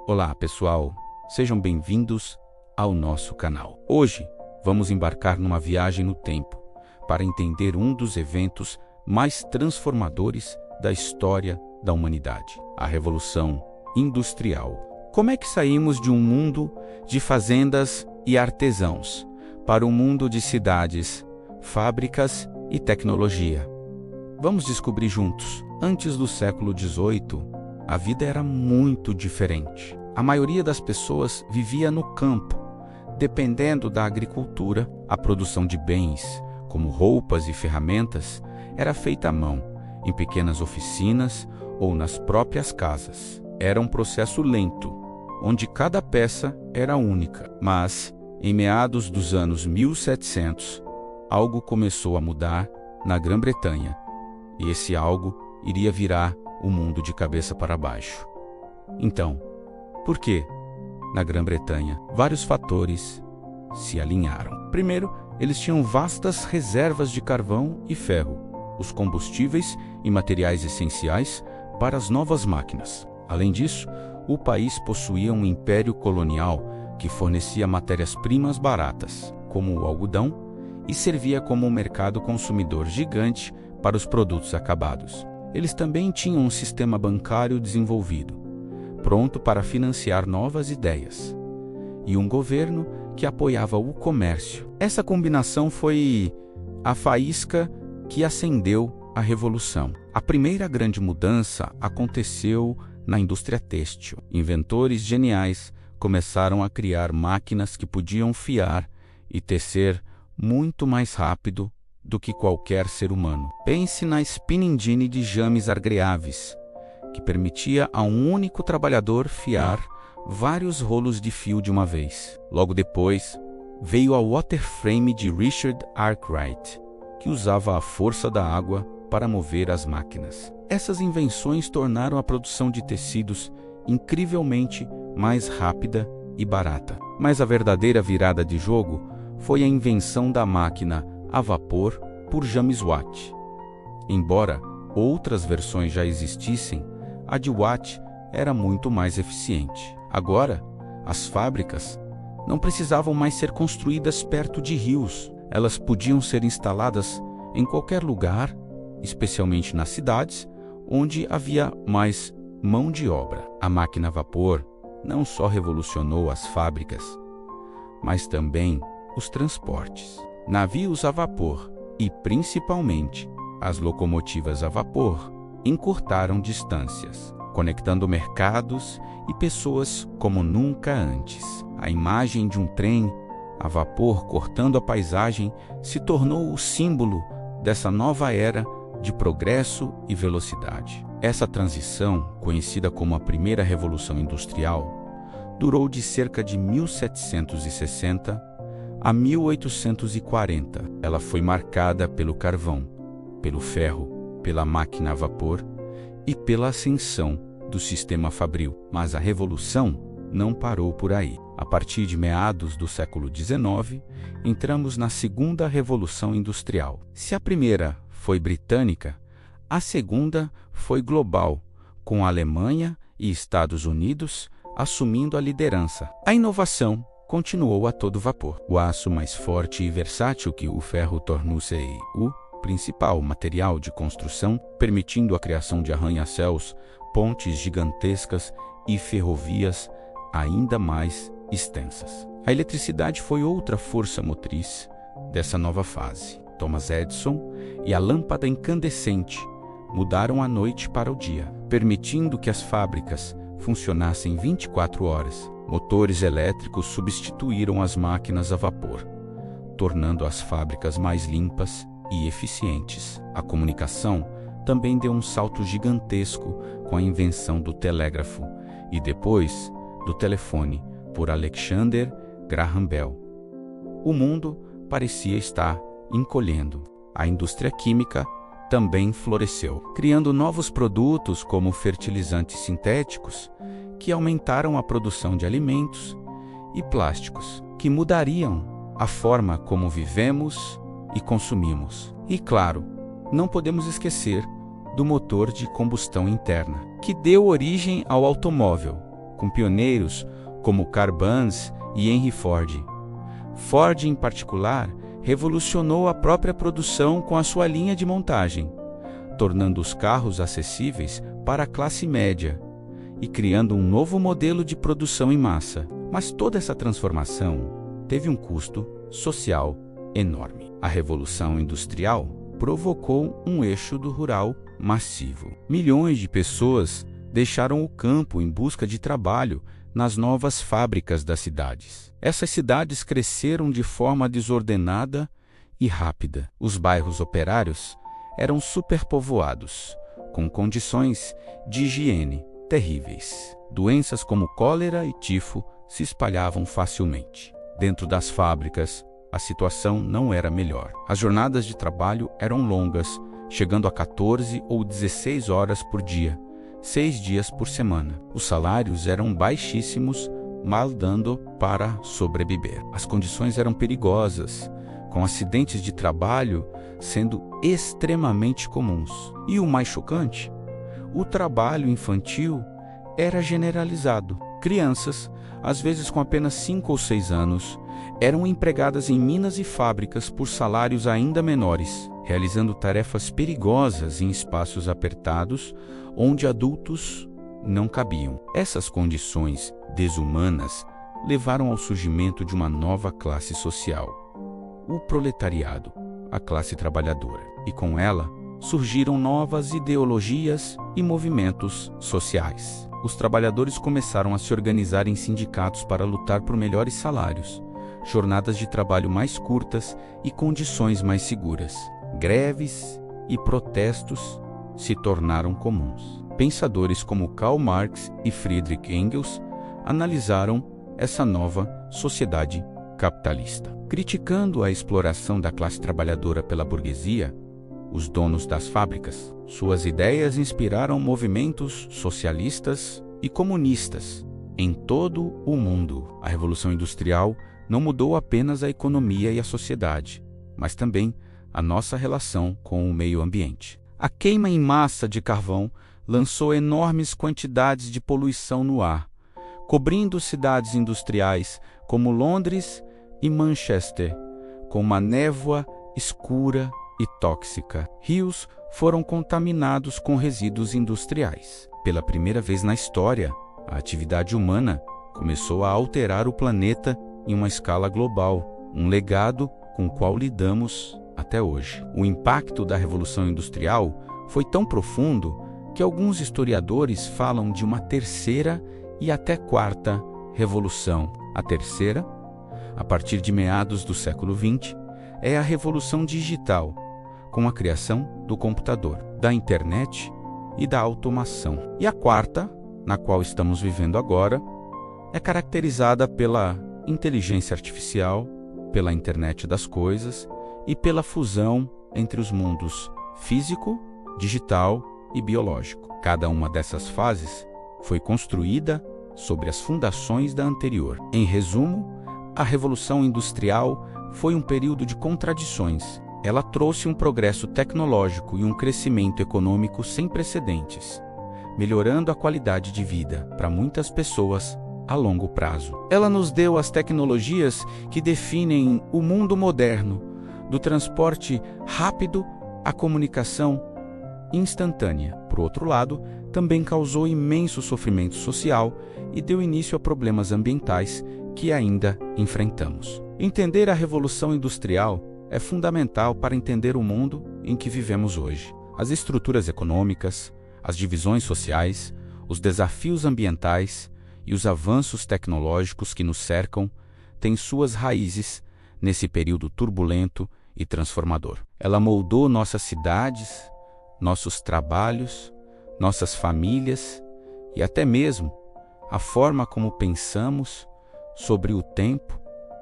Olá, pessoal! Sejam bem-vindos ao nosso canal. Hoje, vamos embarcar numa viagem no tempo para entender um dos eventos mais transformadores da história da humanidade, a Revolução Industrial. Como é que saímos de um mundo de fazendas e artesãos para um mundo de cidades, fábricas e tecnologia? Vamos descobrir juntos. Antes do século XVIII, a vida era muito diferente. A maioria das pessoas vivia no campo, dependendo da agricultura. A produção de bens, como roupas e ferramentas, era feita à mão, em pequenas oficinas ou nas próprias casas. Era um processo lento, onde cada peça era única. Mas, em meados dos anos 1700, algo começou a mudar na Grã-Bretanha, e esse algo iria virar o mundo de cabeça para baixo. Então, por quê? Na Grã-Bretanha, vários fatores se alinharam. Primeiro, eles tinham vastas reservas de carvão e ferro, os combustíveis e materiais essenciais para as novas máquinas. Além disso, o país possuía um império colonial que fornecia matérias-primas baratas, como o algodão, e servia como um mercado consumidor gigante para os produtos acabados. Eles também tinham um sistema bancário desenvolvido, pronto para financiar novas ideias, e um governo que apoiava o comércio. Essa combinação foi a faísca que acendeu a Revolução. A primeira grande mudança aconteceu na indústria têxtil. Inventores geniais começaram a criar máquinas que podiam fiar e tecer muito mais rápido do que qualquer ser humano. Pense na spinning jenny de James Hargreaves, que permitia a um único trabalhador fiar vários rolos de fio de uma vez. Logo depois, veio a waterframe de Richard Arkwright, que usava a força da água para mover as máquinas. Essas invenções tornaram a produção de tecidos incrivelmente mais rápida e barata. Mas a verdadeira virada de jogo foi a invenção da máquina a vapor por James Watt. Embora outras versões já existissem, a de Watt era muito mais eficiente. Agora, as fábricas não precisavam mais ser construídas perto de rios. Elas podiam ser instaladas em qualquer lugar, especialmente nas cidades, onde havia mais mão de obra. A máquina a vapor não só revolucionou as fábricas, mas também os transportes. Navios a vapor e, principalmente, as locomotivas a vapor encurtaram distâncias, conectando mercados e pessoas como nunca antes. A imagem de um trem a vapor cortando a paisagem se tornou o símbolo dessa nova era de progresso e velocidade. Essa transição, conhecida como a Primeira Revolução Industrial, durou de cerca de 1760 a 1840. Ela foi marcada pelo carvão, pelo ferro, pela máquina a vapor e pela ascensão do sistema fabril. Mas a revolução não parou por aí. A partir de meados do século XIX, entramos na Segunda Revolução Industrial. Se a primeira foi britânica, a segunda foi global, com a Alemanha e Estados Unidos assumindo a liderança. A inovação continuou a todo vapor. O aço mais forte e versátil que o ferro tornou-se o principal material de construção, permitindo a criação de arranha-céus, pontes gigantescas e ferrovias ainda mais extensas. A eletricidade foi outra força motriz dessa nova fase. Thomas Edison e a lâmpada incandescente mudaram a noite para o dia, permitindo que as fábricas funcionassem 24 horas. Motores elétricos substituíram as máquinas a vapor, tornando as fábricas mais limpas e eficientes. A comunicação também deu um salto gigantesco com a invenção do telégrafo e depois do telefone por Alexander Graham Bell. O mundo parecia estar encolhendo. A indústria química também floresceu, criando novos produtos como fertilizantes sintéticos que aumentaram a produção de alimentos e plásticos, que mudariam a forma como vivemos e consumimos. E claro, não podemos esquecer do motor de combustão interna, que deu origem ao automóvel, com pioneiros como Carl Benz e Henry Ford. Ford, em particular, revolucionou a própria produção com a sua linha de montagem, tornando os carros acessíveis para a classe média e criando um novo modelo de produção em massa. Mas toda essa transformação teve um custo social enorme. A Revolução Industrial provocou um êxodo rural massivo. Milhões de pessoas deixaram o campo em busca de trabalho nas novas fábricas das cidades. Essas cidades cresceram de forma desordenada e rápida. Os bairros operários eram superpovoados, com condições de higiene terríveis. Doenças como cólera e tifo se espalhavam facilmente. Dentro das fábricas, a situação não era melhor. As jornadas de trabalho eram longas, chegando a 14 ou 16 horas por dia, 6 dias por semana. Os salários eram baixíssimos, mal dando para sobreviver. As condições eram perigosas, com acidentes de trabalho sendo extremamente comuns. E o mais chocante, o trabalho infantil era generalizado. Crianças, às vezes com apenas 5 ou 6 anos, eram empregadas em minas e fábricas por salários ainda menores, realizando tarefas perigosas em espaços apertados, onde adultos não cabiam. Essas condições desumanas levaram ao surgimento de uma nova classe social, o proletariado, a classe trabalhadora. E com ela, surgiram novas ideologias e movimentos sociais. Os trabalhadores começaram a se organizar em sindicatos para lutar por melhores salários, jornadas de trabalho mais curtas e condições mais seguras. Greves e protestos se tornaram comuns. Pensadores como Karl Marx e Friedrich Engels analisaram essa nova sociedade capitalista. Criticando a exploração da classe trabalhadora pela burguesia, os donos das fábricas, suas ideias inspiraram movimentos socialistas e comunistas em todo o mundo. A Revolução Industrial não mudou apenas a economia e a sociedade, mas também a nossa relação com o meio ambiente. A queima em massa de carvão lançou enormes quantidades de poluição no ar, cobrindo cidades industriais como Londres e Manchester com uma névoa escura e tóxica. Rios foram contaminados com resíduos industriais. Pela primeira vez na história, a atividade humana começou a alterar o planeta em uma escala global, um legado com o qual lidamos até hoje. O impacto da Revolução Industrial foi tão profundo que alguns historiadores falam de uma terceira e até quarta revolução. A terceira, a partir de meados do século XX, é a Revolução Digital, com a criação do computador, da internet e da automação. E a quarta, na qual estamos vivendo agora, é caracterizada pela inteligência artificial, pela internet das coisas e pela fusão entre os mundos físico, digital e biológico. Cada uma dessas fases foi construída sobre as fundações da anterior. Em resumo, a Revolução Industrial foi um período de contradições. Ela trouxe um progresso tecnológico e um crescimento econômico sem precedentes, melhorando a qualidade de vida para muitas pessoas a longo prazo. Ela nos deu as tecnologias que definem o mundo moderno, do transporte rápido à comunicação instantânea. Por outro lado, também causou imenso sofrimento social e deu início a problemas ambientais que ainda enfrentamos. Entender a Revolução Industrial é fundamental para entender o mundo em que vivemos hoje. As estruturas econômicas, as divisões sociais, os desafios ambientais e os avanços tecnológicos que nos cercam têm suas raízes nesse período turbulento e transformador. Ela moldou nossas cidades, nossos trabalhos, nossas famílias e até mesmo a forma como pensamos sobre o tempo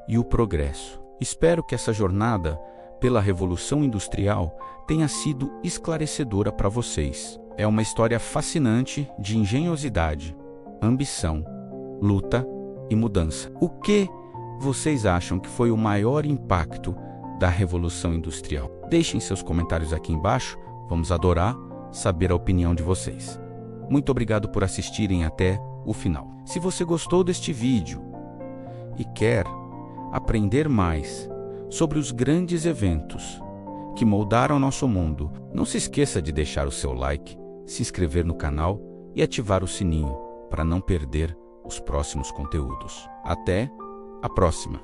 e o progresso. Espero que essa jornada pela Revolução Industrial tenha sido esclarecedora para vocês. É uma história fascinante de engenhosidade, ambição, luta e mudança. O que vocês acham que foi o maior impacto da Revolução Industrial? Deixem seus comentários aqui embaixo, vamos adorar saber a opinião de vocês. Muito obrigado por assistirem até o final. Se você gostou deste vídeo e quer aprender mais sobre os grandes eventos que moldaram nosso mundo, não se esqueça de deixar o seu like, se inscrever no canal e ativar o sininho para não perder os próximos conteúdos. Até a próxima!